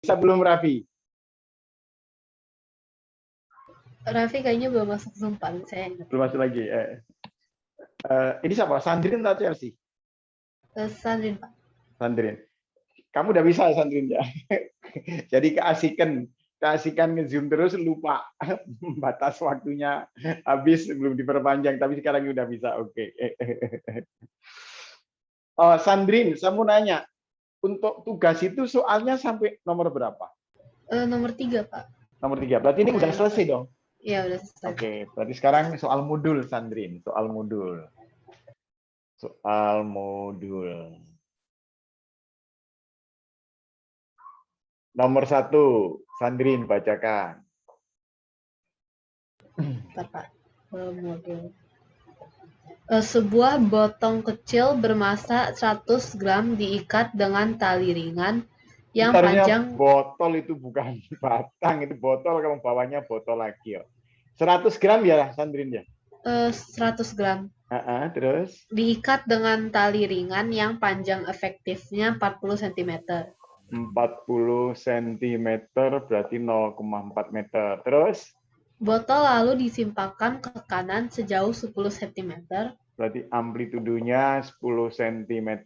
Bisa belum Raffi? Raffi kayaknya belum masuk Zoom, Pak. Saya ingat. Belum masuk lagi. Ini siapa? Sandrine atau Chelsea? Sandrine, Pak. Sandrine. Kamu udah bisa Sandrine ya? Jadi keasikan nge-zoom terus lupa batas waktunya habis belum diperpanjang, tapi sekarang udah bisa. Oke. Oh, Sandrine, saya mau nanya, untuk tugas itu soalnya sampai nomor berapa? Nomor 3, Pak. Nomor 3. Berarti ini udah selesai dong? Iya, udah selesai. Oke, berarti sekarang soal modul, Sandrine. Soal modul. Soal modul. Nomor 1, Sandrine, bacakan. Bentar, Pak. Modul. Sebuah botol kecil bermassa 100 gram diikat dengan tali ringan yang panjang. Botol itu bukan batang, itu botol, kamu bawanya botol lagi. 100 gram ya, Sandrine ya? 100 gram. Terus? Diikat dengan tali ringan yang panjang efektifnya 40 cm. 40 cm berarti 0,4 meter. Terus? Botol lalu disimpangkan ke kanan sejauh 10 cm. Berarti amplitudonya 10 cm.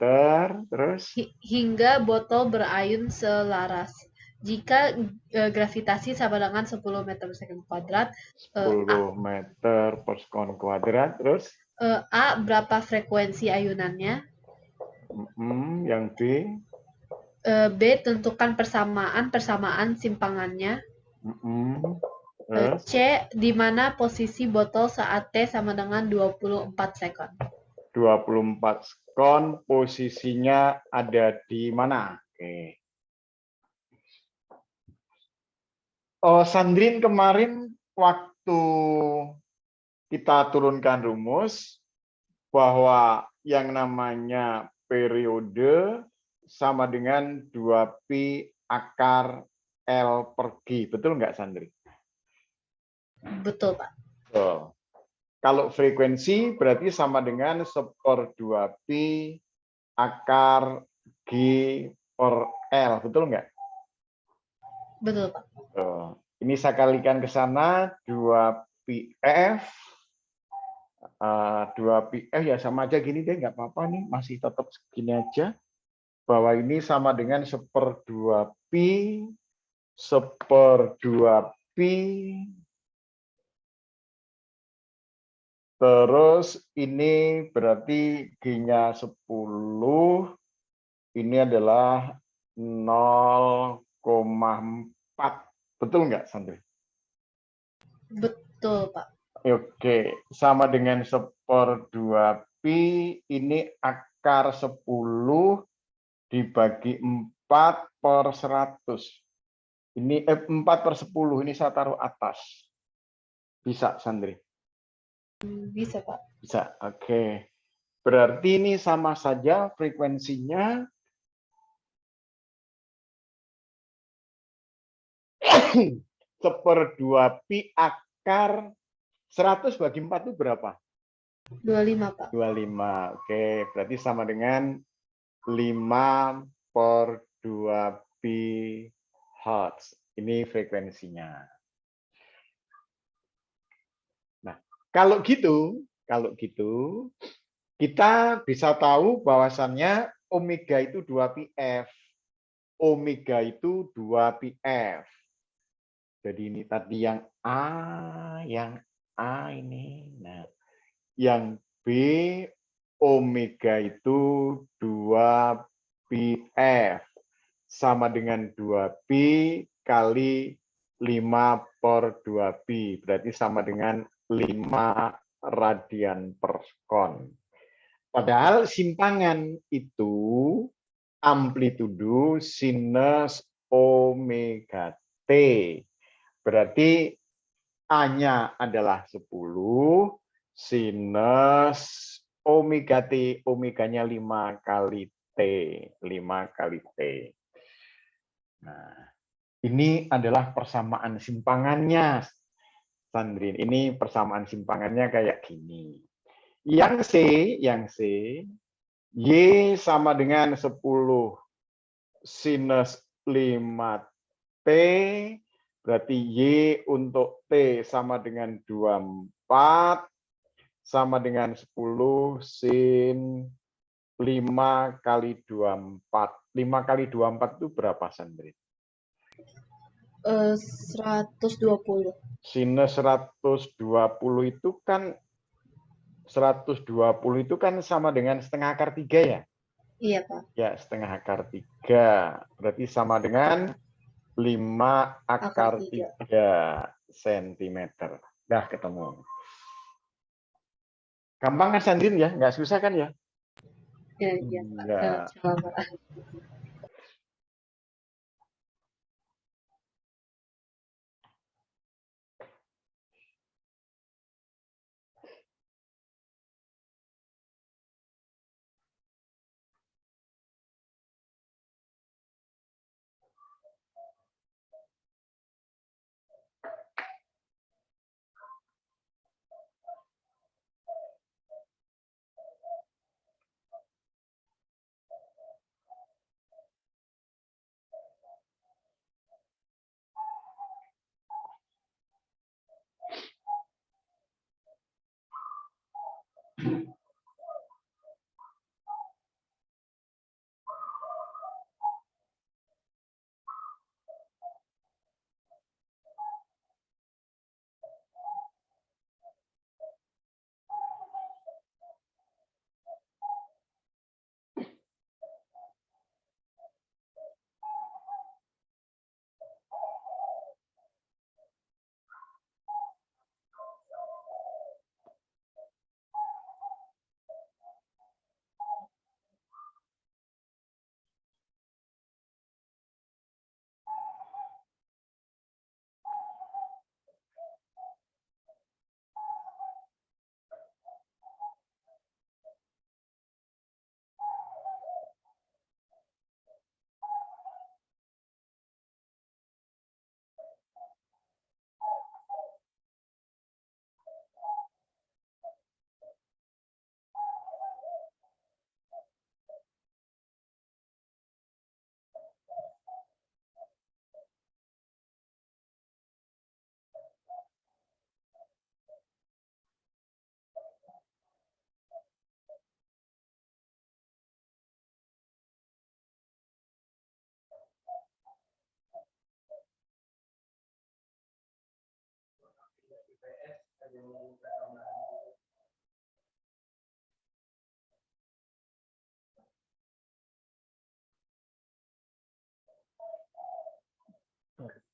Terus? Hingga botol berayun selaras. Jika gravitasi sama dengan 10 meter per second kuadrat. 10 meter per sekon kuadrat. Terus? A, berapa frekuensi ayunannya? Yang B? B, tentukan persamaan simpangannya. C, di mana posisi botol saat T sama dengan 24 sekon. 24 sekon, posisinya ada di mana? Oke. Oh, Sandrine, kemarin waktu kita turunkan rumus bahwa yang namanya periode sama dengan 2pi akar L per G. Betul nggak, Sandrine? Betul, Pak. Betul. Kalau frekuensi berarti sama dengan 1/2pi akar G per L. Betul nggak? Betul, Pak. Ini saya kalikan ke sana, 2πf. 2πf ya sama aja gini deh, nggak apa-apa nih, masih tetap segini aja. Bahwa ini sama dengan 1/2pi, 1/2pi. Terus ini berarti G-nya 10, ini adalah 0,4. Betul nggak, Sandri? Betul, Pak. Oke, sama dengan 1/2pi, ini akar 10 dibagi 4/100. Ini 4/10, ini saya taruh atas. Bisa, Sandri? Bisa, Pak. Bisa, oke. Berarti ini sama saja frekuensinya 1/2pi akar 100 bagi 4 itu berapa? 25, Pak. 25. Oke, berarti sama dengan 5/2pi Hertz. Ini frekuensinya. Nah, kalau gitu kita bisa tahu bahwasannya omega itu 2πf. Omega itu 2πf. Jadi ini tadi yang A ini. Nah, yang B omega itu 2πf sama dengan 2pi kali 5/2pi, berarti sama dengan 5 radian per sekon. Padahal simpangan itu amplitudo sinus omega T. Berarti A-nya adalah 10, sinus omega T, omeganya 5 kali T. 5 kali T. Nah, ini adalah persamaan simpangannya, Sandrine. Ini persamaan simpangannya kayak gini. Yang C, Y sama dengan 10 sinus 5 berarti Y untuk T sama dengan 24, sama dengan 10 sin 5 kali 24. 5 kali 24 itu berapa, Sandri? 120. Sinus 120 itu kan 120 itu kan sama dengan setengah akar 3 ya? Iya, Pak. Ya, setengah akar 3. Berarti sama dengan 5 Akar akar 3. 3 cm. Dah ketemu. Gampang kan, Sandrin ya? Nggak susah kan ya? Ya, iya, Pak. Enggak. Coba, Pak.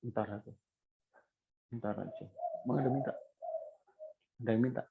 Bentar aja. Bentar aja. Mau ada minta? Ada yang minta?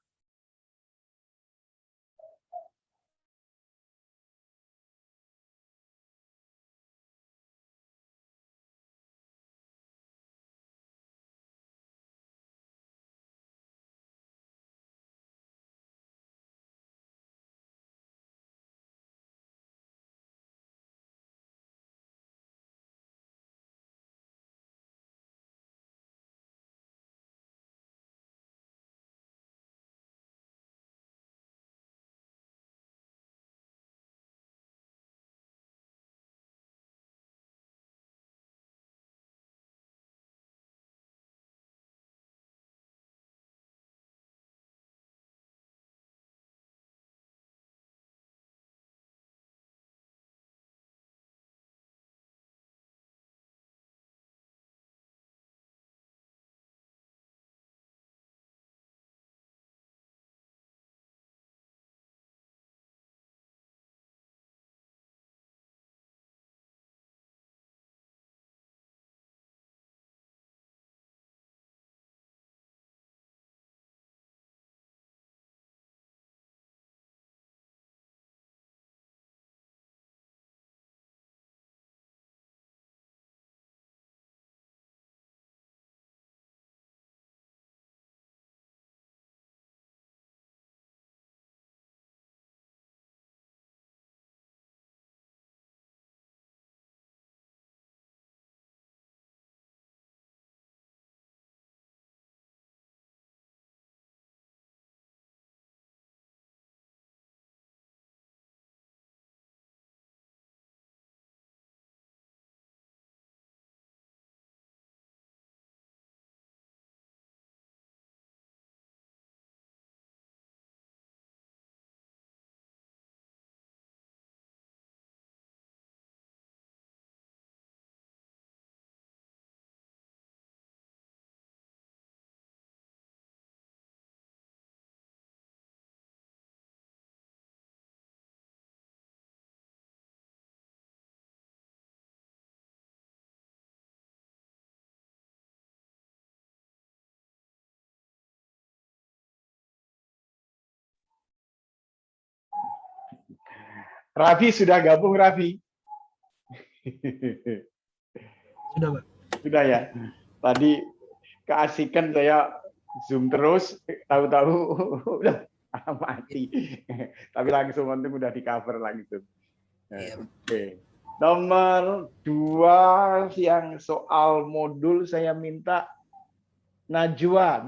Raffi sudah gabung, Raffi? Sudah, Pak. Sudah ya. Tadi keasikan saya zoom terus, tahu-tahu udah mati. Tapi langsung untung udah di cover langsung. Iya, Pak. Oke. Nomor 2 yang soal modul saya minta Najwa,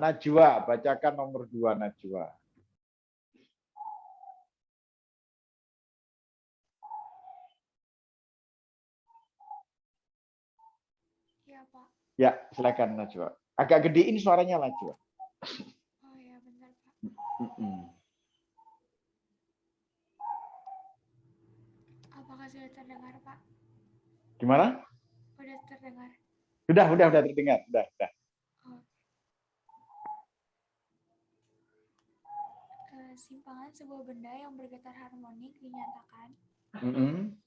bacakan nomor 2 Najwa. Iya, Pak. Ya, silakan Najwa. Agak gedein suaranya Najwa. Oh ya, bentar, Pak. Apakah sudah terdengar, Pak? Gimana? Udah terdengar. Udah terdengar. Udah. Oh. Simpangan sebuah benda yang bergetar harmonik dinyatakan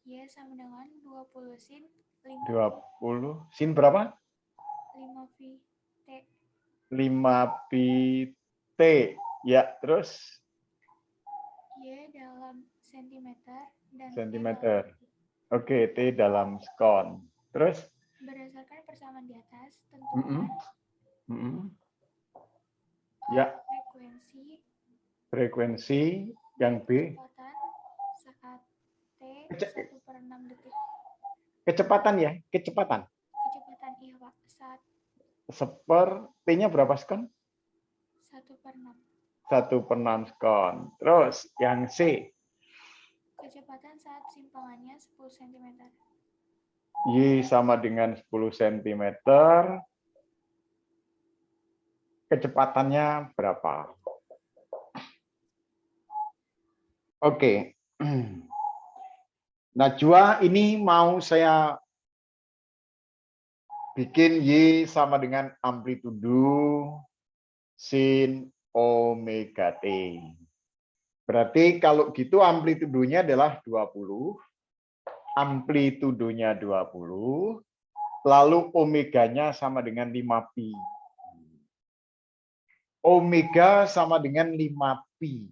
Y sama dengan 20 sin 20 sin berapa? 5 pi T. 5 pi T. Ya, terus Y dalam sentimeter dan sentimeter. Oke, T dalam skon. Terus berdasarkan persamaan di atas, tentukan ya, frekuensi yang B. kecepatan saat T 1/6 detik. Kecepatan ya, kecepatan. Kecepatan iya, Pak. Saat T-nya berapa skon? 1/6. 1/6 skon. Terus yang C. Kecepatan saat simpangannya 10 cm. Y sama dengan 10 cm. Kecepatannya berapa? Oke. Najwa, ini mau saya bikin Y sama dengan amplitudo sin omega T. Berarti kalau gitu amplitudonya adalah 20. Amplitudonya 20. Lalu omeganya sama dengan 5 pi. Omega sama dengan 5 pi.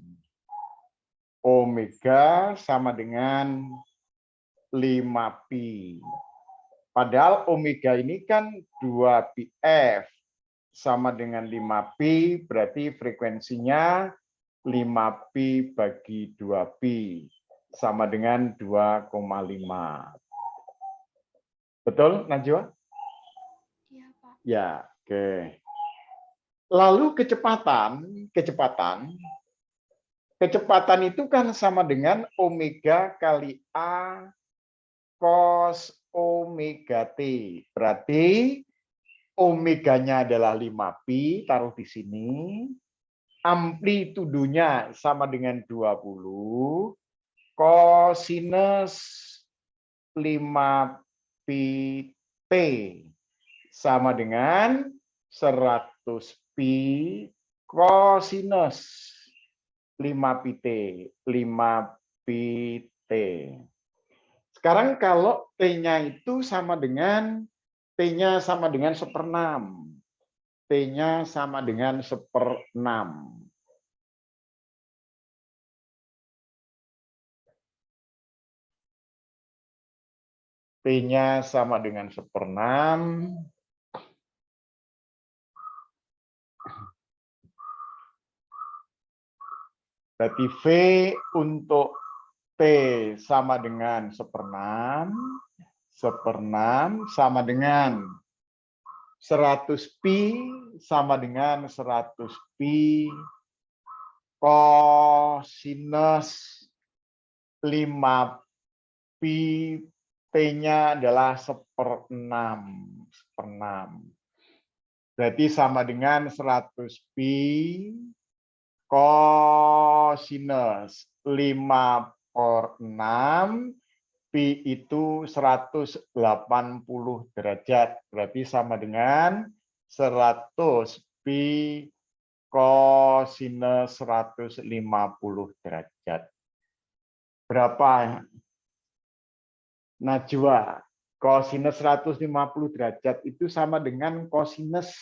Omega sama dengan 5 pi. Padahal omega ini kan 2 pi F sama dengan 5 pi, berarti frekuensinya 5 pi bagi 2 pi sama dengan 2,5. Betul, Najwa? Iya, Pak. Ya, oke. Lalu kecepatan itu kan sama dengan omega kali A cos omega T. Berarti omeganya adalah 5 pi, taruh di sini. Amplitudonya sama dengan 20. Cosinus 5 pi T sama dengan 100 pi cosinus 5 pi T. 5 pi T. Sekarang kalau T-nya itu sama dengan T-nya sama dengan 1/6. T-nya sama dengan 1/6. T-nya sama dengan 1/6. Berarti V untuk T sama dengan 1/6. 1/6 sama dengan 100 pi sama dengan 100 pi cosinus 5 pi T-nya adalah 1/6. Berarti sama dengan 100 pi cosinus 5/6. Pi itu 180 derajat. Berarti sama dengan 100 pi cosinus 150 derajat. Berapa, Najwa? Cosinus 150 derajat itu sama dengan cosinus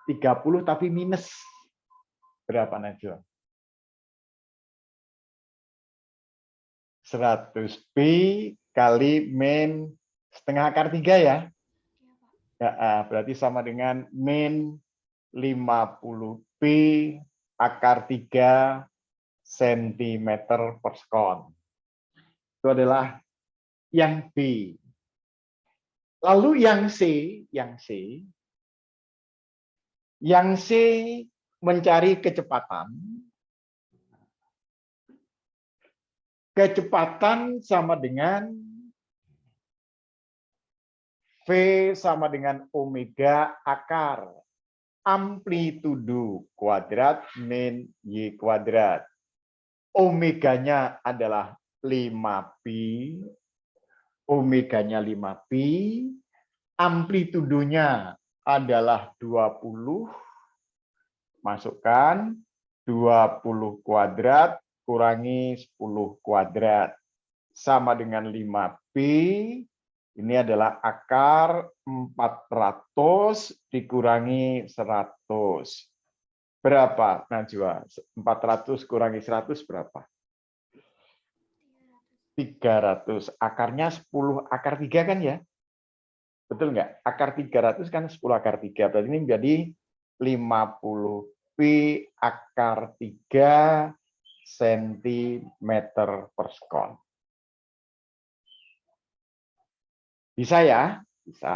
30 tapi minus. Berapa, Najwa? 100 pi kali min setengah akar 3 ya. Ya, berarti sama dengan min 50 pi akar 3 cm per sekon. Itu adalah yang B. Lalu yang C, yang C mencari kecepatan. Kecepatan sama dengan V sama dengan omega akar amplitudo kuadrat min Y kuadrat. Omeganya adalah 5pi. Omeganya 5pi. Amplitudonya adalah 20. Masukkan 20 kuadrat kurangi 10 kuadrat. Sama dengan 5pi. Ini adalah akar 400 dikurangi 100. Berapa, Najwa? 400 kurangi 100 berapa? 300. Akarnya 10 akar 3 kan ya? Betul nggak? Akar 300 kan 10 akar 3. Berarti ini menjadi 50 pi akar 3 cm per sekon. Bisa ya? Bisa.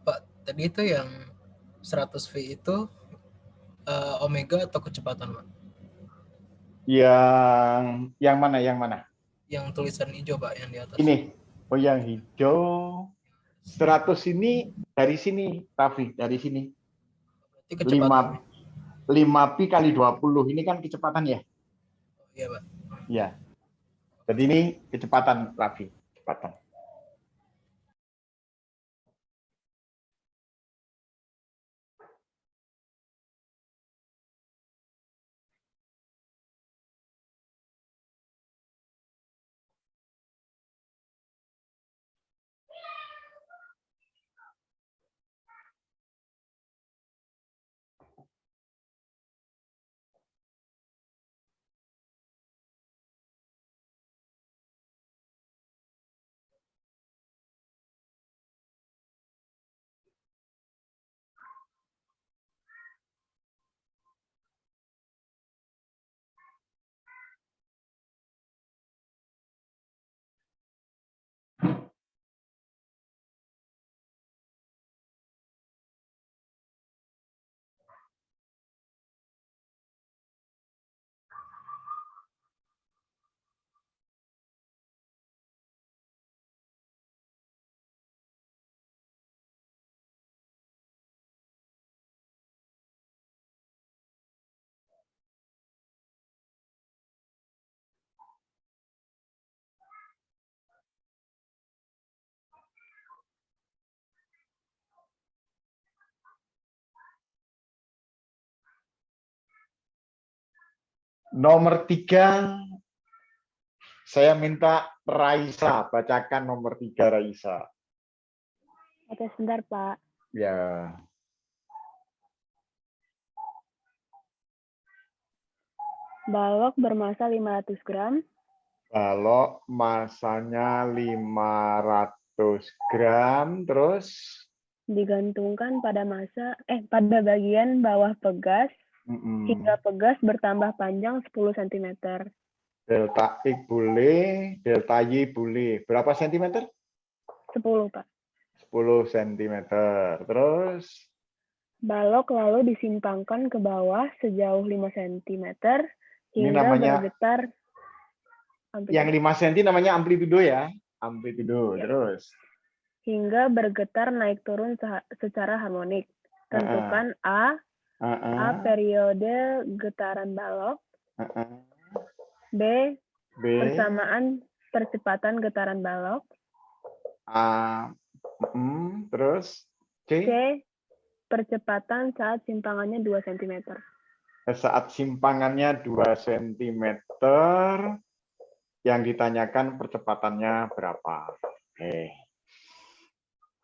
Pak, tadi itu yang 100 V itu omega atau kecepatan, Pak? Yang mana? Yang mana? Yang tulisan hijau, Pak, yang di atas. Ini. Oh, yang hijau. 100 ini dari sini, Raffi, dari sini. Berarti kecepatan. 5 pi kali 20. Ini kan kecepatan ya? Iya, Pak. Iya. Jadi ini kecepatan, Raffi. Kecepatan. Nomor 3, saya minta Raisa, bacakan nomor 3 Raisa. Oke, sebentar, Pak. Ya. Balok bermasa 500 gram. Balok masanya 500 gram, terus Digantungkan pada pada bagian bawah pegas hingga pegas bertambah panjang 10 cm. Delta X boleh, delta Y boleh. Berapa sentimeter? 10, Pak. 10 cm. Terus balok lalu disimpangkan ke bawah sejauh 5 cm ini hingga namanya bergetar. yang 5 cm namanya amplitudo ya. Amplitudo. Ya. Terus Hingga bergetar naik turun secara harmonik. Tentukan A periode getaran balok. B persamaan percepatan getaran balok. Terus C percepatan saat simpangannya 2 cm. Saat simpangannya 2 cm, yang ditanyakan percepatannya berapa. Oke.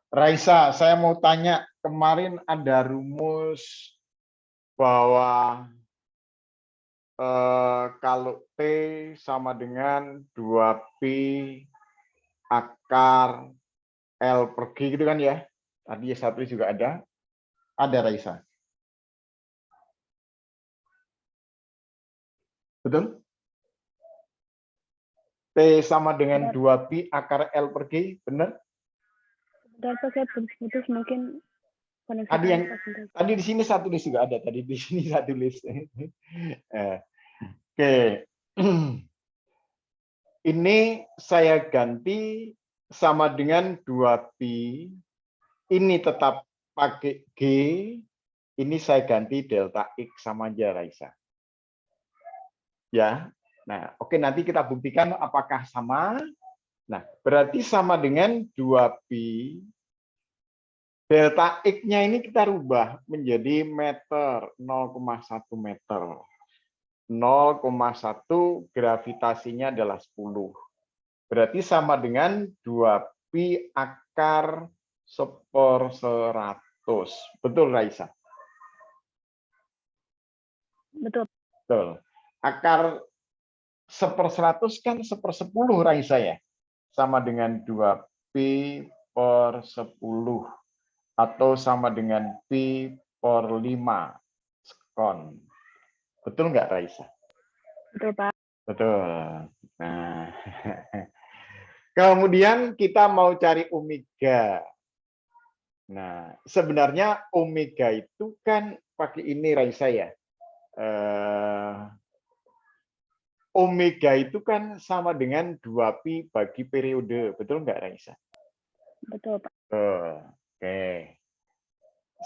Raisa, saya mau tanya, kemarin ada rumus bahwa kalau T sama dengan 2Pi akar L per G gitu kan ya. Tadi satu juga ada. Ada Raisa. Betul? T sama dengan 2Pi akar L per G, benar? Bentar, saya putus mungkin koneksi. Tadi di sini satu list juga ada. Tadi di sini satu list. Oke. Ini saya ganti sama dengan 2Pi. Ini tetap pakai G. Ini saya ganti delta X sama aja, Raisa. Ya. Nah, oke, nanti kita buktikan apakah sama. Nah, berarti sama dengan 2Pi. Delta X-nya ini kita rubah menjadi meter, 0,1 meter. 0,1 gravitasinya adalah 10. Berarti sama dengan 2Pi akar 1/100. Betul, Raisa? Betul. Betul. Akar 1/100 kan 1/10, Raisa ya? Sama dengan 2Pi per 10. Atau sama dengan Pi per 5 sekon. Betul nggak, Raisa? Betul, Pak. Betul. Nah, kemudian kita mau cari omega. Nah, sebenarnya omega itu kan pakai ini, Raisa ya. Omega itu kan sama dengan 2Pi bagi periode. Betul nggak, Raisa? Betul, Pak. Oke.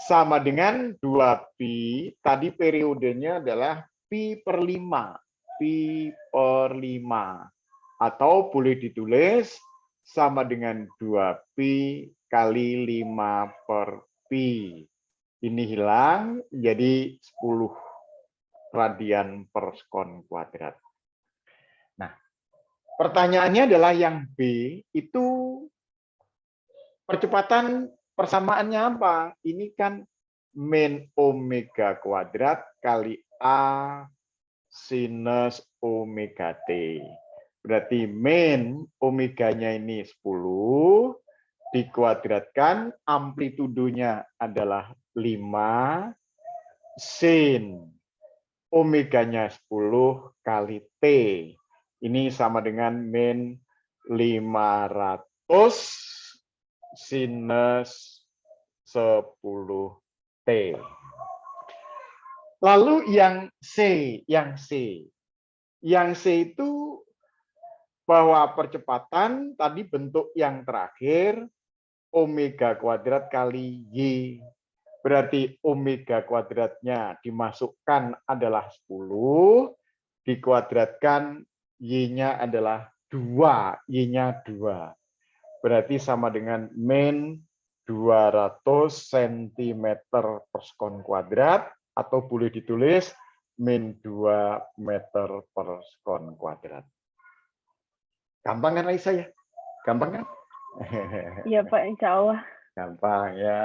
Sama dengan 2Pi, tadi periodenya adalah Pi per 5. Pi per 5. Atau boleh ditulis sama dengan 2Pi kali 5 per Pi. Ini hilang, jadi 10 radian per sekon kuadrat. Nah, pertanyaannya adalah yang B, itu percepatan persamaannya apa? Ini kan min omega kuadrat kali A sinus omega T. Berarti min omeganya ini 10, dikuadratkan, amplitudonya adalah 5, sin omeganya 10 kali T. Ini sama dengan min 500 sinus 10T. Lalu yang C. Yang C itu bahwa percepatan tadi bentuk yang terakhir omega kuadrat kali Y. Berarti omega kuadratnya dimasukkan adalah 10, dikuadratkan Y-nya adalah 2, Y-nya 2. Berarti sama dengan min 200 cm per sekon kuadrat, atau boleh ditulis min 2 meter per sekon kuadrat. Gampang kan Raisa ya? Gampang kan? Iya Pak, insya Allah. Gampang ya.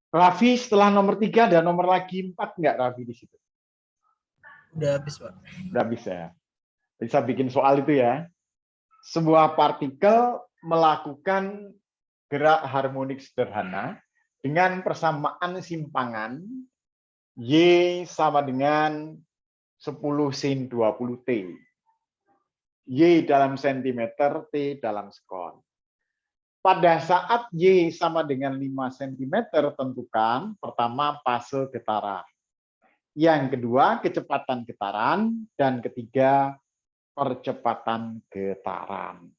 Raffi, setelah nomor 3 ada nomor lagi 4 nggak Raffi di situ? Udah habis, Pak. Udah bisa. Bisa bikin soal itu ya. Sebuah partikel melakukan gerak harmonik sederhana dengan persamaan simpangan Y sama dengan 10 sin 20T. Y dalam sentimeter, T dalam sekon. Pada saat Y sama dengan 5 cm, tentukan pertama fase getaran. Yang kedua, kecepatan getaran. Dan ketiga, percepatan getaran.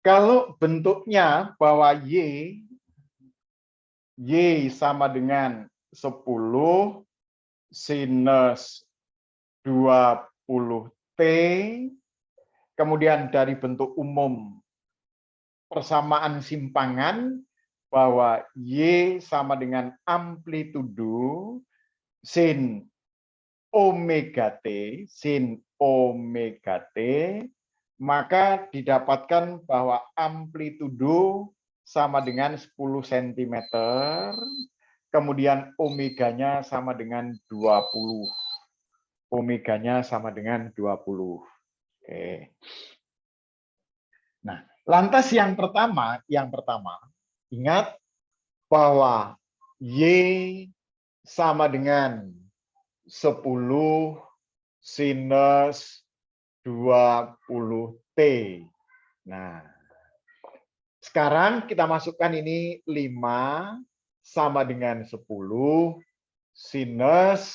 Kalau bentuknya bahwa Y sama dengan 10 sinus 20T, kemudian dari bentuk umum persamaan simpangan bahwa Y sama dengan amplitudo sin omega T, maka didapatkan bahwa amplitudo sama dengan 10 cm, kemudian omeganya sama dengan 20. Omeganya sama dengan 20. Oke. Nah, lantas yang pertama, ingat bahwa Y sama dengan 10 sinus 20T. Nah, sekarang kita masukkan ini 5 sama dengan 10 sinus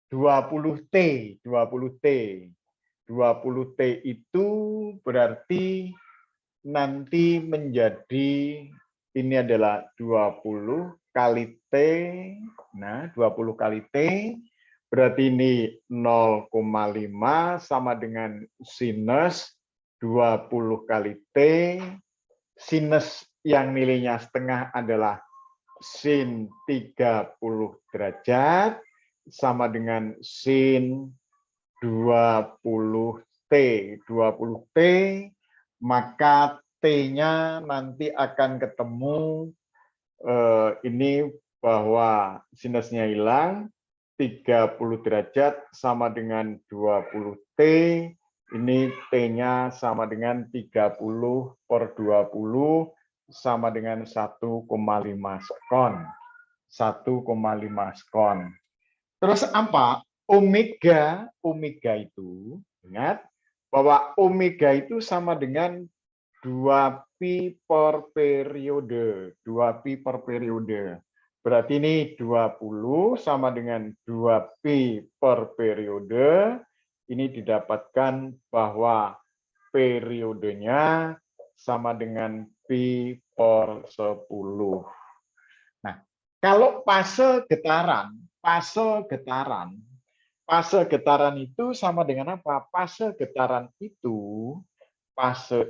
20T. 20T itu berarti nanti menjadi, ini adalah 20 kali T. Nah, 20 kali T Berarti ini 0,5 sama dengan sinus 20 kali T. Sinus yang nilainya setengah adalah sin 30 derajat sama dengan sin 20T. 20T, maka T-nya nanti akan ketemu ini bahwa sinusnya hilang, 30 derajat sama dengan 20T, ini T-nya sama dengan 30 per 20 sama dengan 1,5 sekon. 1,5 sekon. Terus apa? Omega itu, ingat bahwa omega itu sama dengan 2pi per periode. 2pi per periode. Berarti ini 20 sama dengan 2pi per periode. Ini didapatkan bahwa periodenya sama dengan pi per 10. Nah, kalau fase getaran itu sama dengan apa? Fase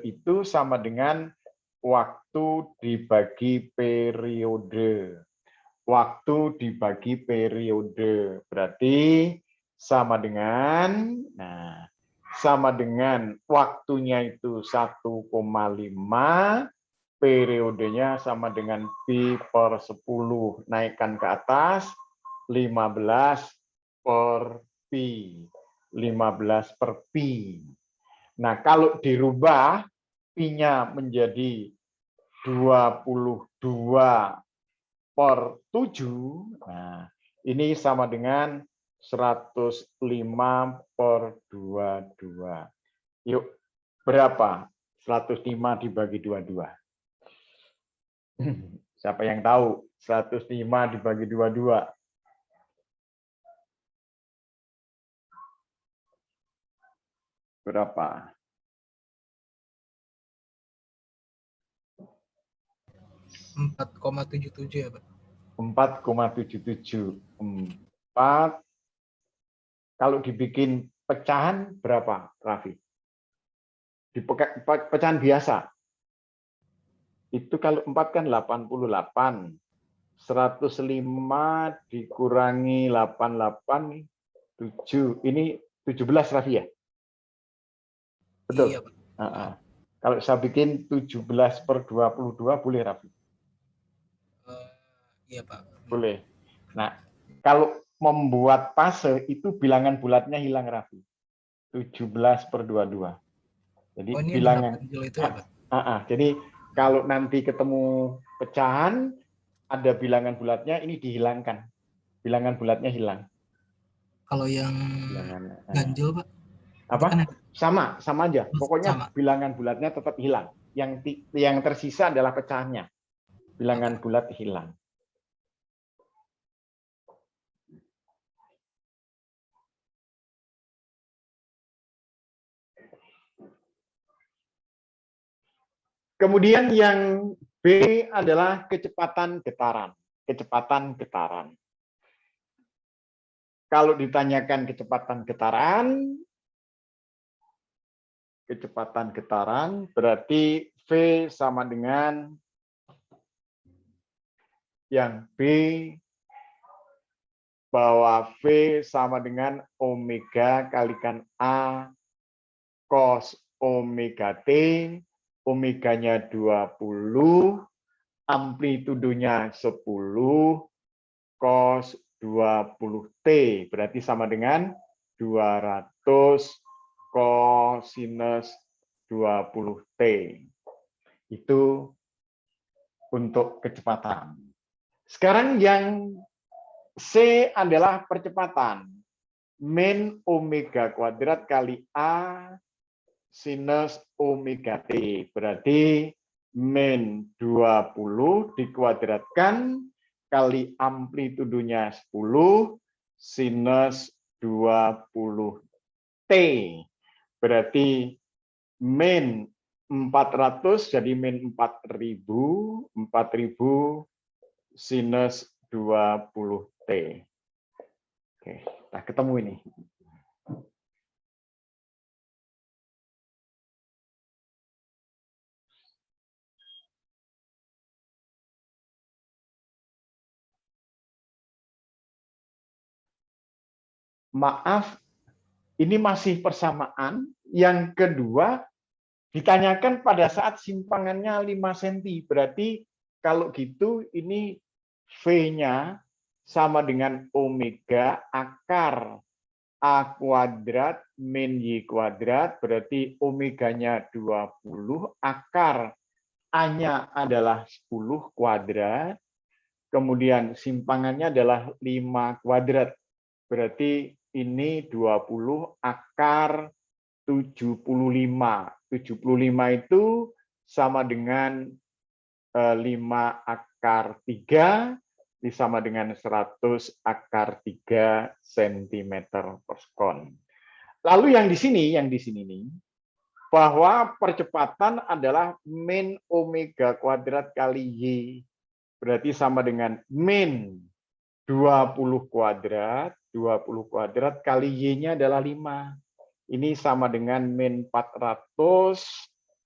itu sama dengan waktu dibagi periode. Waktu dibagi periode. Berarti sama dengan, waktunya itu 1,5, periodenya sama dengan pi per 10. Naikkan ke atas, 15 per pi. 15 per pi. Nah, kalau dirubah, pi-nya menjadi 22 per 7, nah, ini sama dengan 105 per 22. Yuk, berapa 105 dibagi 22? Siapa yang tahu 105 dibagi 22? Berapa? 4,77 ya, Pak? 4,77. 4. Kalau dibikin pecahan berapa, Raffi? Di pecahan biasa. Itu kalau 4 kan 88. 105 dikurangi 88, 7. Ini 17, Raffi ya? Betul? Iya, Pak. Kalau saya bikin 17 per 22, boleh, Raffi? Iya, Pak. Boleh. Nah, kalau membuat fase itu bilangan bulatnya hilang, Raffi. 17 per 22. Jadi bilangan itu ya, Pak? Jadi kalau nanti ketemu pecahan ada bilangan bulatnya, ini dihilangkan. Bilangan bulatnya hilang. Kalau yang ganjil, Pak? Apa? Sama aja. Pokoknya sama. Bilangan bulatnya tetap hilang. Yang tersisa adalah pecahannya. Bilangan bulat hilang. Kemudian yang B adalah kecepatan getaran. Kecepatan getaran. Kalau ditanyakan kecepatan getaran berarti V sama dengan yang B, bahwa V sama dengan omega kalikan A cos omega T, omeganya 20, amplitudonya 10, cos 20T, berarti sama dengan 200 cosinus 20T. Itu untuk kecepatan. Sekarang yang C adalah percepatan. Min omega kuadrat kali A sinus omega T. Berarti min 20 dikuadratkan kali amplitudonya 10 sinus 20T. Berarti min 400 jadi min 4000 sinus 20T. Oke, kita Nah, ketemu ini. Maaf, ini masih persamaan. Yang kedua, ditanyakan pada saat simpangannya 5 cm. Berarti kalau gitu ini V-nya sama dengan omega akar A kuadrat min Y kuadrat. Berarti omeganya 20, akar A-nya adalah 10 kuadrat. Kemudian simpangannya adalah 5 kuadrat. Berarti ini 20 akar 75. 75 itu sama dengan 5 akar 3 sama dengan 100 akar 3 cm per sekon. Lalu yang di sini nih, bahwa percepatan adalah min omega kuadrat kali Y. Berarti sama dengan min 20 kuadrat kali Y-nya adalah 5. Ini sama dengan min 400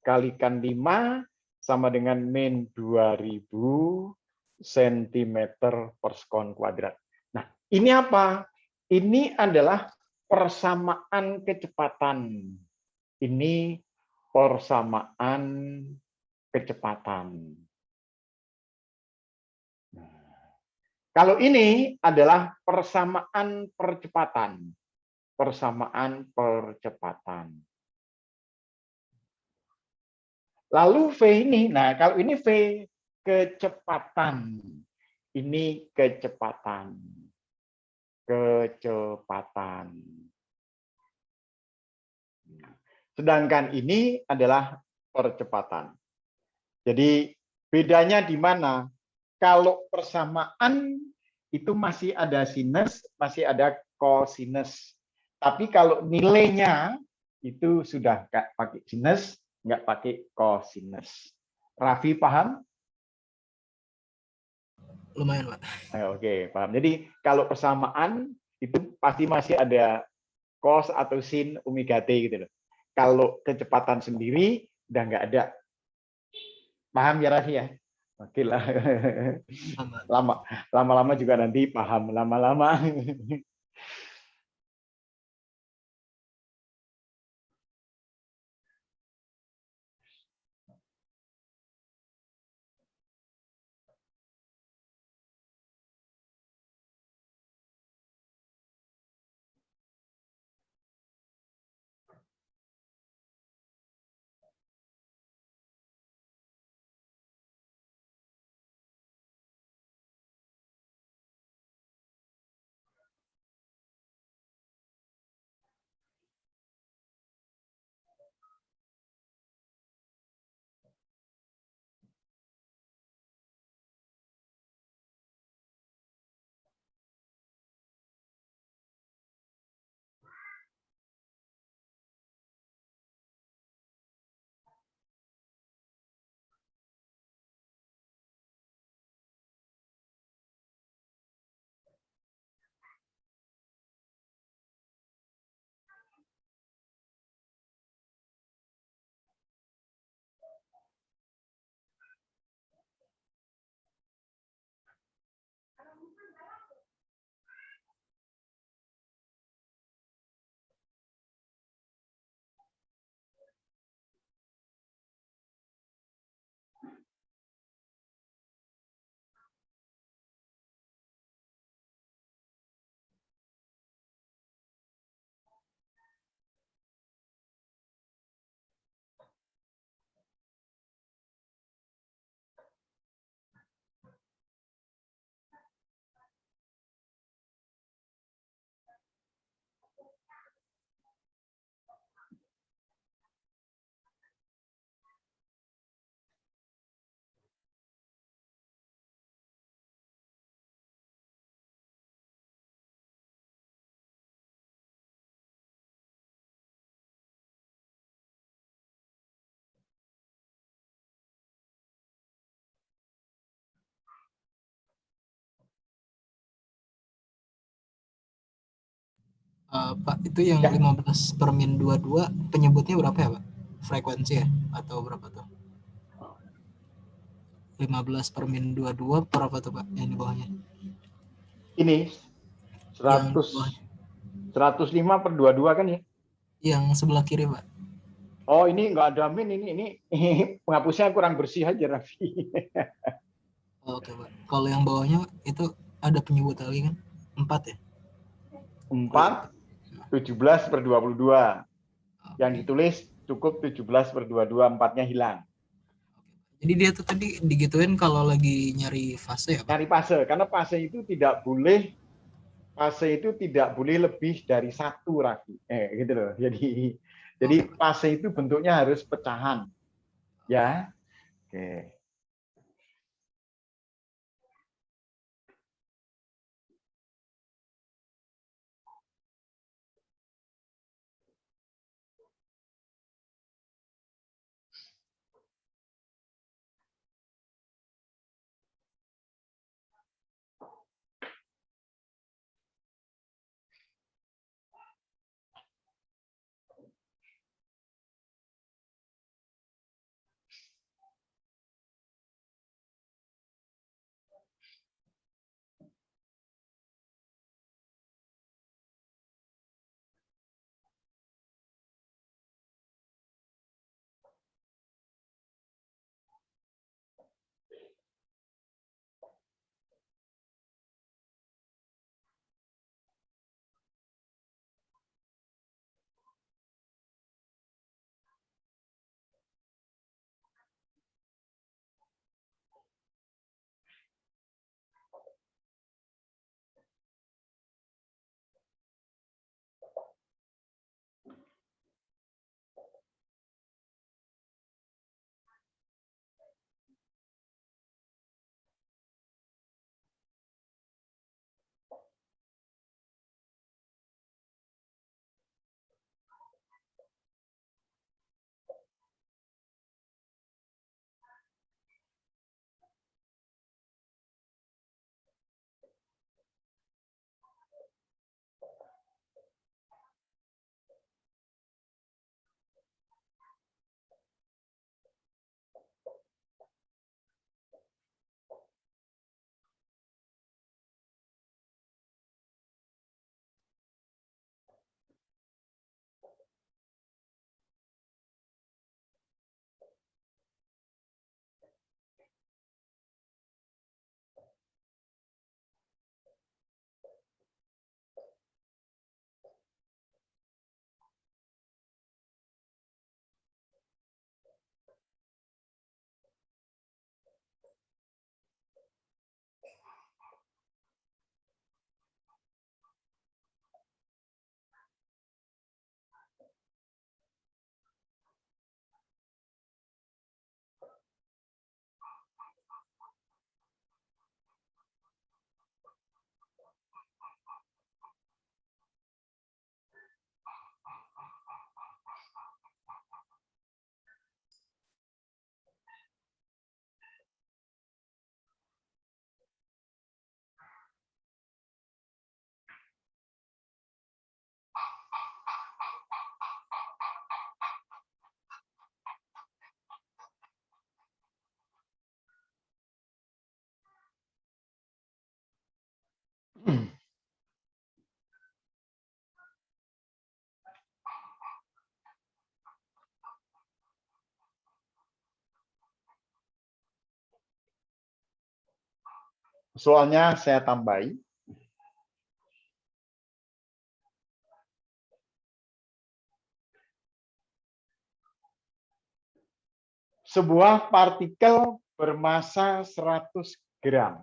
kalikan 5 sama dengan min 2000 cm per sekon kuadrat. Nah, ini apa? Ini adalah persamaan kecepatan. Ini persamaan kecepatan. Kalau ini adalah persamaan percepatan. Persamaan percepatan. Lalu V ini, nah kalau ini V kecepatan. Ini kecepatan. Kecepatan. Sedangkan ini adalah percepatan. Jadi bedanya di mana? Kalau persamaan itu masih ada sinus, masih ada cosinus. Tapi kalau nilainya itu sudah nggak pakai sinus, nggak pakai cosinus. Raffi paham? Lumayan, Pak. Oke, paham. Jadi kalau persamaan itu pasti masih ada cos atau sin omega t gitu loh. Kalau kecepatan sendiri udah nggak ada. Paham ya Raffi ya? Oke lah. Lama-lama juga nanti paham lama-lama. Pak, itu yang Ya. 15/-22 penyebutnya berapa ya, Pak? Frekuensi ya? Atau berapa tuh? 15/-22 berapa tuh, Pak? Yang di bawahnya? Ini Yang 105/22 kan ya? Yang sebelah kiri, Pak. Oh, ini nggak ada min, ini penghapusnya kurang bersih aja, Raffi. Oke, Pak. Kalau yang bawahnya itu ada penyebut lagi kan? 4 ya? 4, 17/22. Yang ditulis cukup 17/22, 4-nya hilang. Jadi dia tuh tadi digituin kalau lagi nyari fase ya, Pak? Nyari fase, karena fase itu tidak boleh lebih dari 1, Raffi. Gitu loh. Jadi fase itu bentuknya harus pecahan. Ya. Oke. Soalnya saya tambahi. Sebuah partikel bermassa 100 gram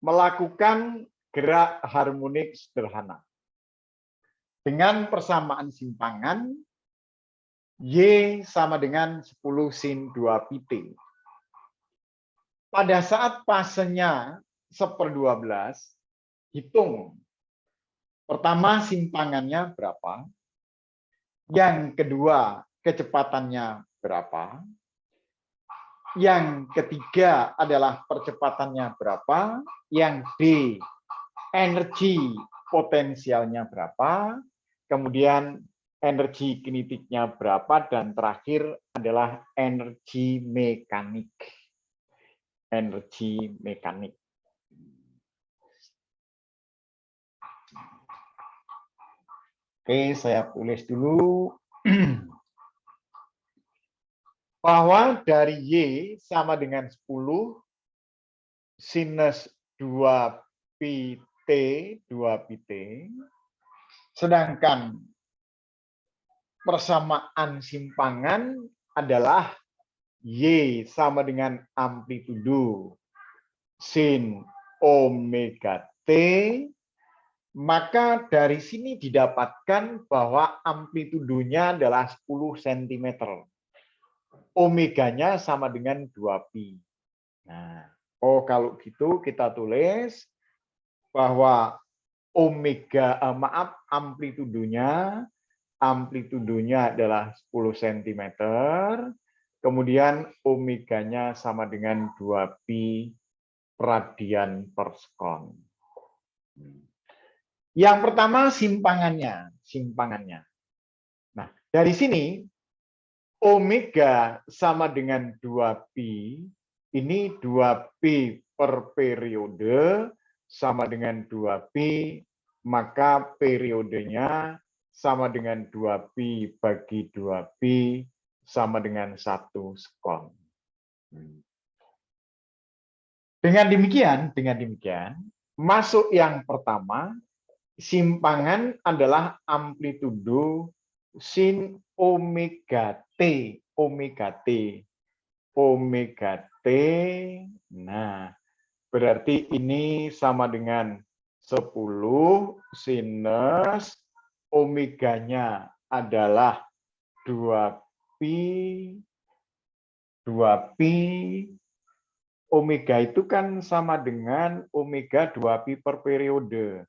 melakukan gerak harmonik sederhana dengan persamaan simpangan Y sama dengan 10 sin 2 pt. Pada saat fasenya 1/12, hitung. Pertama, simpangannya berapa? Yang kedua, kecepatannya berapa? Yang ketiga adalah percepatannya berapa? Yang D, energi potensialnya berapa, kemudian energi kinetiknya berapa, dan terakhir adalah energi mekanik. Energi mekanik. Oke, saya tulis dulu. Bahwa dari Y sama dengan 10 sinus 2pt, sedangkan persamaan simpangan adalah Y sama dengan amplitudo sin omega T, maka dari sini didapatkan bahwa amplitudonya adalah 10 cm. Omeganya sama dengan 2pi. Nah, kalau gitu kita tulis bahwa amplitudonya adalah 10 cm, kemudian omeganya sama dengan 2pi radian per sekon. Yang pertama simpangannya. Nah, dari sini omega sama dengan 2pi, ini 2pi per periode sama dengan 2pi, maka periodenya sama dengan 2pi bagi 2pi sama dengan 1 sekon. Dengan demikian, masuk yang pertama, simpangan adalah amplitudo sin omega T. Nah, berarti ini sama dengan 10 sinus omeganya adalah 2pi. Omega itu kan sama dengan omega 2pi per periode.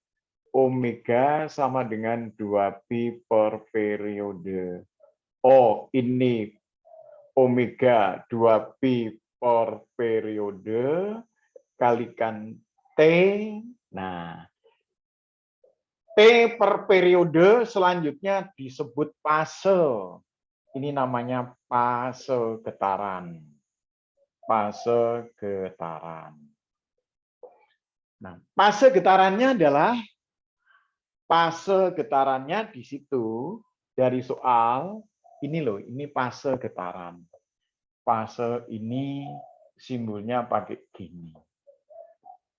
Omega sama dengan 2pi per periode. Oh, ini omega 2pi per periode kalikan T. Nah, T per periode selanjutnya disebut fase. Ini namanya fase getaran. Nah, fase getarannya adalah di situ dari soal ini loh, ini fase getaran. Fase ini simbolnya pakai gini.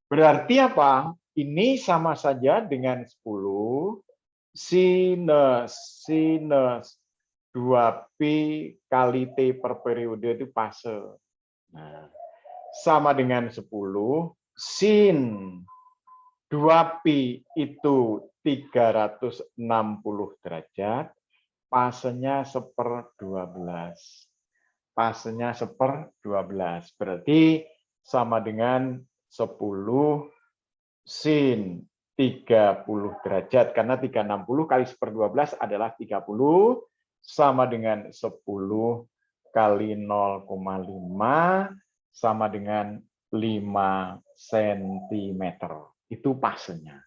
Berarti apa? Ini sama saja dengan 10 sinus 2pi kali T per periode itu fase. Nah, sama dengan 10 sin 2pi itu 360 derajat, fasenya 1/12. Fasenya 1/12. Berarti sama dengan 10 sin 30 derajat. Karena 360 kali 1/12 adalah 30, sama dengan 10 kali 0,5 sama dengan 5 cm. Itu fasenya.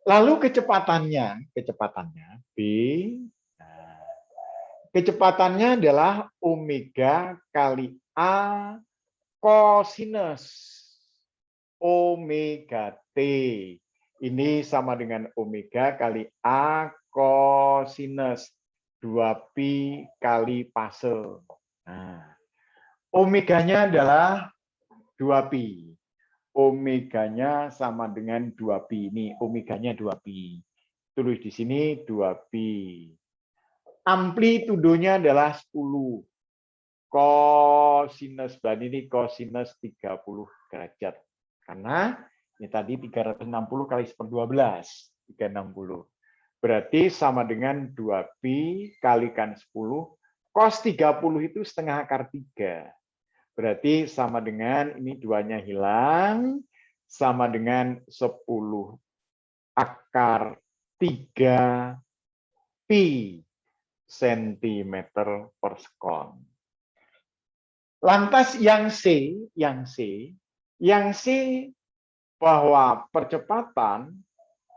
Lalu kecepatannya B. Nah, kecepatannya adalah omega kali A cosinus omega T. Ini sama dengan omega kali A cosinus 2pi kali fase. Nah, omeganya adalah 2pi. Omeganya sama dengan 2pi. Ini omeganya 2pi. Tulis di sini 2pi. Amplitudonya adalah 10. Cosinus, berarti ini cosinus 30 derajat. Karena ini tadi 360 kali 1/12. 360. Berarti sama dengan 2pi kalikan 10. Cos 30 itu setengah akar 3. Berarti sama dengan, ini 2-nya hilang, sama dengan 10 akar 3 pi cm per sekon. Lantas yang C bahwa percepatan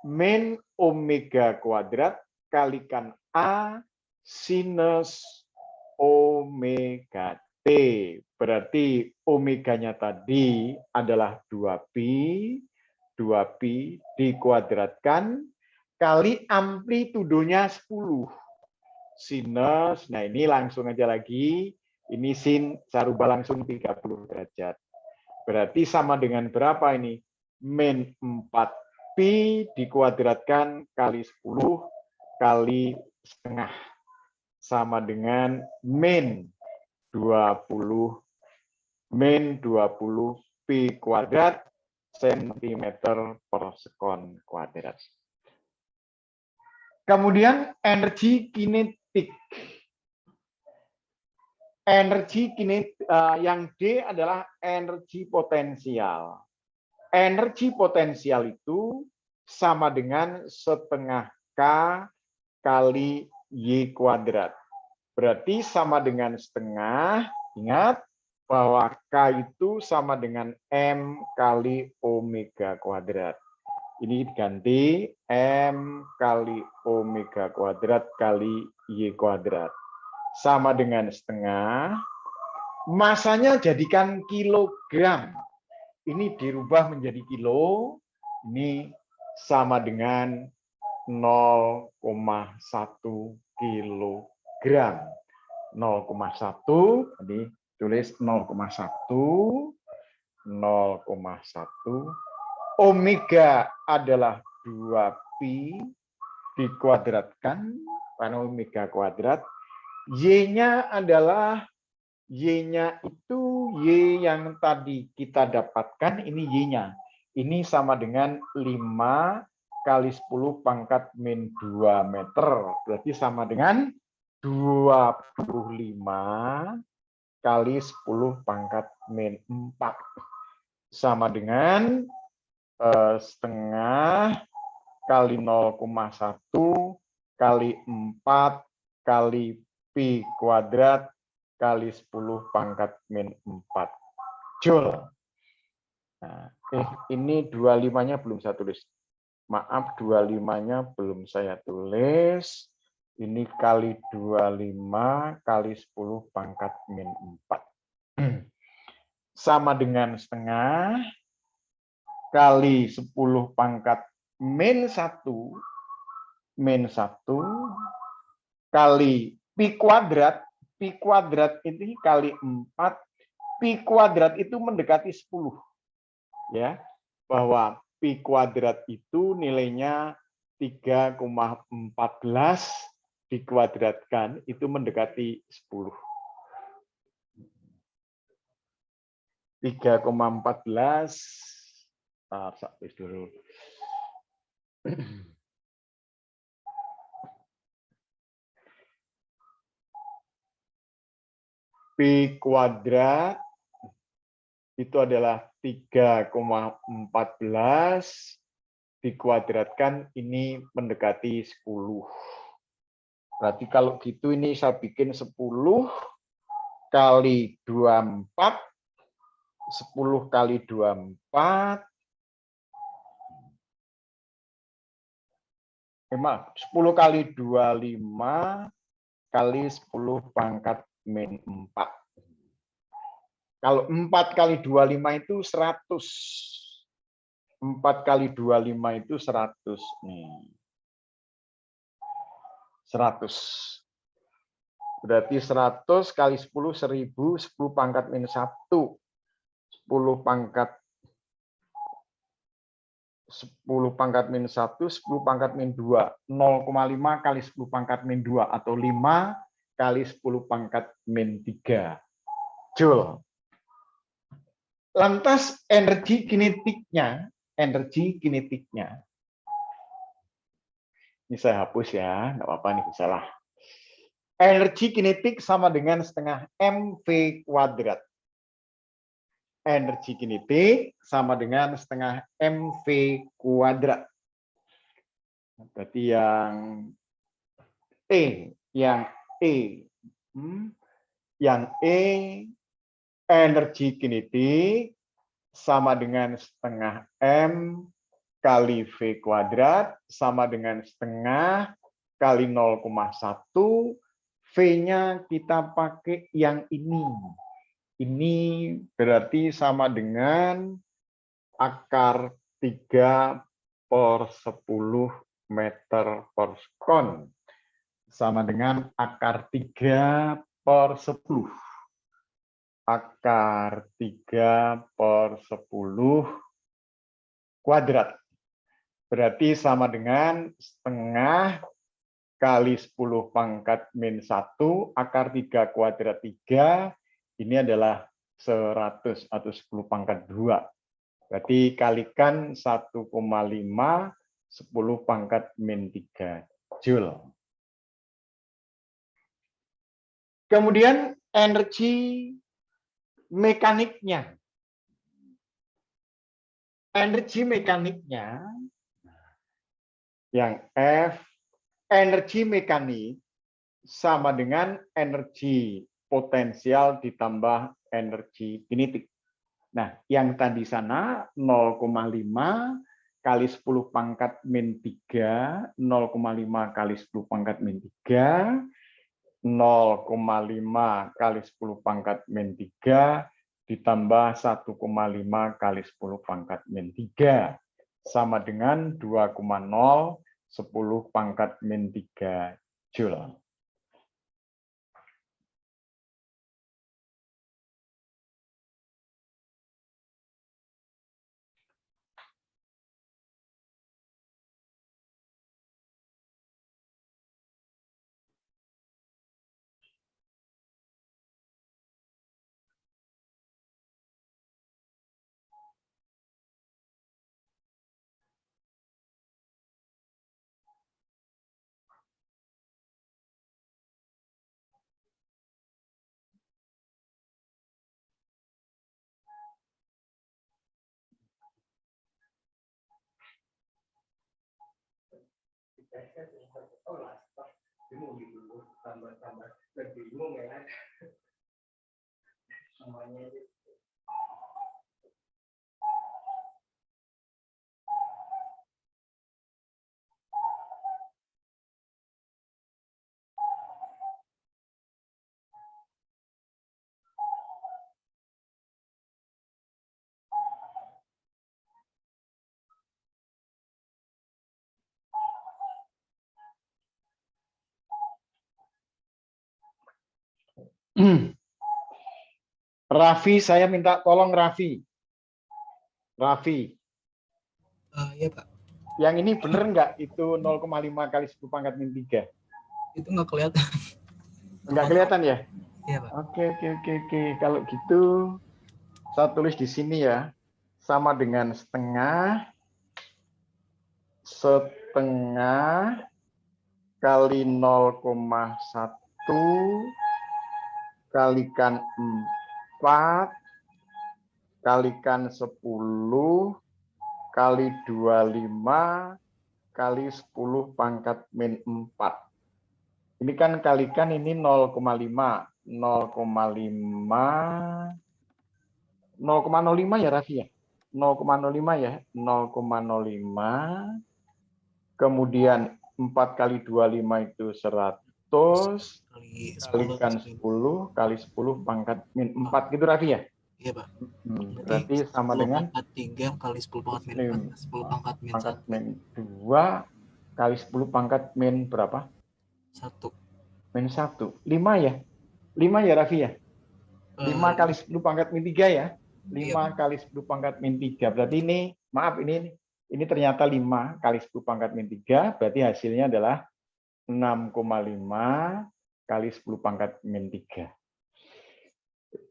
min omega kuadrat kalikan A sinus omega T. Berarti omeganya tadi adalah 2pi, 2pi dikuadratkan kali amplitudonya 10. Sinus, nah ini langsung aja lagi, ini sin, saya rubah langsung 30 derajat. Berarti sama dengan berapa ini? Min 4pi dikuadratkan kali 10 kali setengah. Sama dengan min 20 pi kuadrat sentimeter per sekon kuadrat. Kemudian energi kinetik. Energi kinetik yang D adalah energi potensial. Energi potensial itu sama dengan setengah K kali Y kuadrat. Berarti sama dengan setengah, ingat bahwa K itu sama dengan M kali omega kuadrat. Ini diganti M kali omega kuadrat kali Y kuadrat. Sama dengan setengah. Masanya jadikan kilogram. Ini dirubah menjadi kilo. Ini sama dengan 0,1 kilogram. 0,1, jadi tulis 0,1. Omega adalah 2pi dikuadratkan karena omega kuadrat. Y-nya adalah Y-nya itu Y yang tadi kita dapatkan, ini Y-nya. Ini sama dengan 5 kali 10 pangkat min 2 meter. Berarti sama dengan 25 kali 10 pangkat min 4. Sama dengan setengah kali 0,1 kali 4 kali pi kuadrat kali 10 pangkat min 4 Joule. Nah, ini 25-nya belum saya tulis. Maaf, 25-nya belum saya tulis. Ini kali 25 kali 10 pangkat min 4. Sama dengan setengah kali 10 pangkat min 1 kali pi kuadrat ini kali 4, pi kuadrat itu mendekati 10. Ya, bahwa pi kuadrat itu nilainya 3,14 dikuadratkan itu mendekati 10. 3,14 tulis dulu. Pi kuadrat itu adalah 3,14 dikuadratkan ini mendekati 10. Berarti kalau gitu ini saya bikin 10 kali 24, 10 kali 24, 10 kali 25 kali 10 pangkat min 4. Kalau 4 kali 25 itu 100. 4 kali 25 itu 100 nih. 100. Berarti 100 kali 10 1000, 10 pangkat min 1. 10 pangkat min 1, 10 pangkat min 2. 0,5 kali 10 pangkat min 2 atau 5 kali 10 pangkat min 3 Joule. Lantas energi kinetiknya, ini saya hapus ya, nggak apa-apa nih, salah. Energi kinetik sama dengan setengah mv kuadrat. Energi kinetik sama dengan setengah mv kuadrat. Berarti yang E energi kinetik sama dengan setengah M kali V kuadrat sama dengan setengah kali 0,1. V-nya kita pakai yang ini. Ini berarti sama dengan akar 3 per 10 meter per sekon. Sama dengan akar 3 per 10. Akar 3 per 10 kuadrat. Berarti sama dengan setengah kali 10 pangkat min 1, akar 3 kuadrat 3, ini adalah 100 atau 10 pangkat 2. Berarti kalikan 1,5, 10 pangkat min 3 Joule. Kemudian energi mekaniknya. Energi mekaniknya, yang F, energi mekanik sama dengan energi potensial ditambah energi kinetik. Nah, yang tadi sana 0,5 kali 10 pangkat min 3, 0,5 kali 10 pangkat min 3, 0,5 kali 10 pangkat min 3, ditambah 1,5 kali 10 pangkat min 3, sama dengan 2,0 10 pangkat min 3 Joule. Raffi, saya minta tolong Raffi. Raffi. Iya, Pak. Yang ini bener nggak itu 0,5 kali 10 pangkat min 3? Itu nggak kelihatan. Nggak kelihatan ya? Iya, Pak. Oke. Kalau gitu, saya tulis di sini ya. Sama dengan setengah kali 0,1 kalikan 4 kalikan 10 kali 25 kali 10 pangkat min 4. Ini kan kalikan ini 0,5. 0,05 ya Raffi ya? 0,05 ya? 0,05. Kemudian 4 kali 25 itu 100. Kalikan 10 kali 10 pangkat min 4 gitu Raffi ya? Iya, Pak. Berarti sama dengan 3 kali 10 pangkat min 4, 10 pangkat min 1. Min 2 kali 10 pangkat min berapa? 1. Min 1. 5 ya? 5 ya Raffi ya? 5 kali 10 pangkat min 3 ya? 5 kali 10 pangkat min 3. Berarti ini, maaf ini ternyata 5 kali 10 pangkat min 3. Berarti hasilnya adalah 6,5 kali 10 pangkat min 3.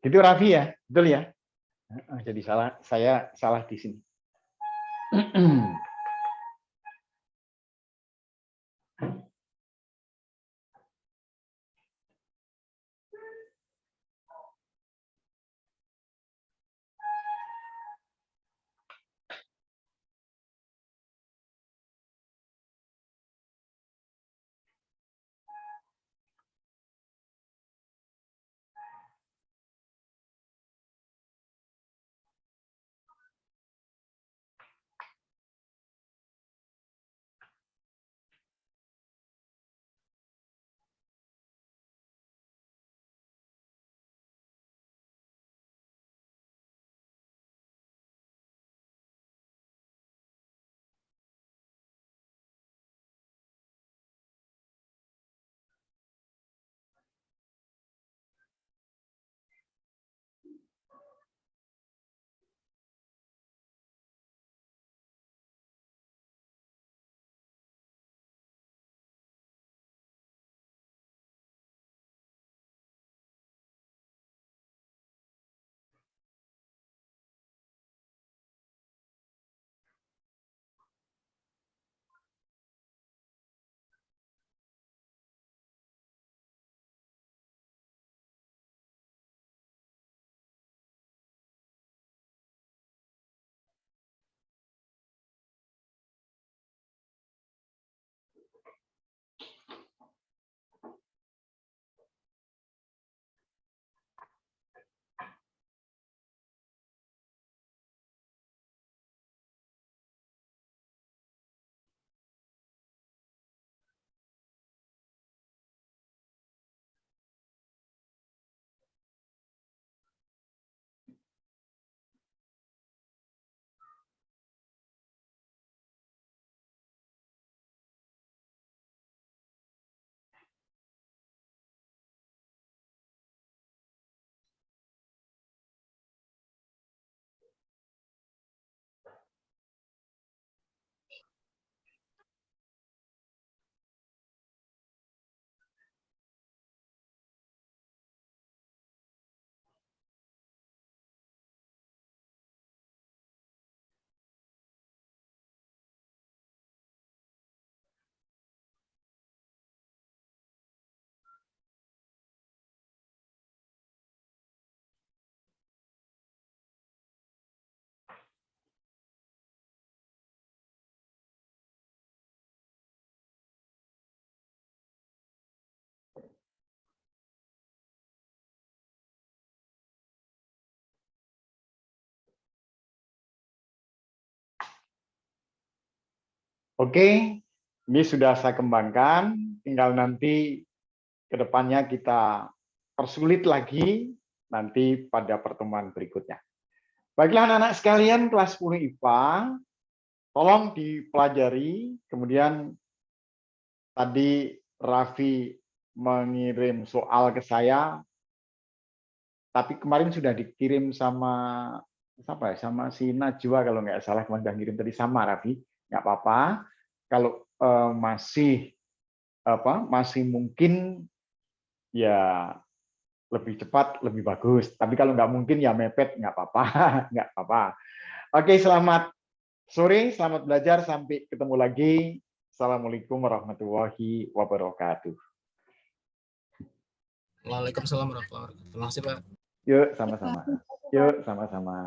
Gitu Raffi ya? Betul ya? Jadi saya salah di sini. Oke, ini sudah saya kembangkan, tinggal nanti ke depannya kita persulit lagi nanti pada pertemuan berikutnya. Baiklah anak-anak sekalian kelas 10 IPA, tolong dipelajari, kemudian tadi Raffi mengirim soal ke saya, tapi kemarin sudah dikirim sama sama si Najwa kalau nggak salah, kemarin sudah ngirim tadi sama Raffi, nggak apa-apa. Kalau masih mungkin ya lebih cepat lebih bagus, tapi kalau nggak mungkin ya mepet nggak apa-apa, nggak apa-apa. Oke, selamat sore, selamat belajar, sampai ketemu lagi. Assalamualaikum warahmatullahi wabarakatuh. Waalaikumsalam warahmatullahi wabarakatuh. Terima kasih, Pak. Yuk, sama-sama. Yuk, sama-sama.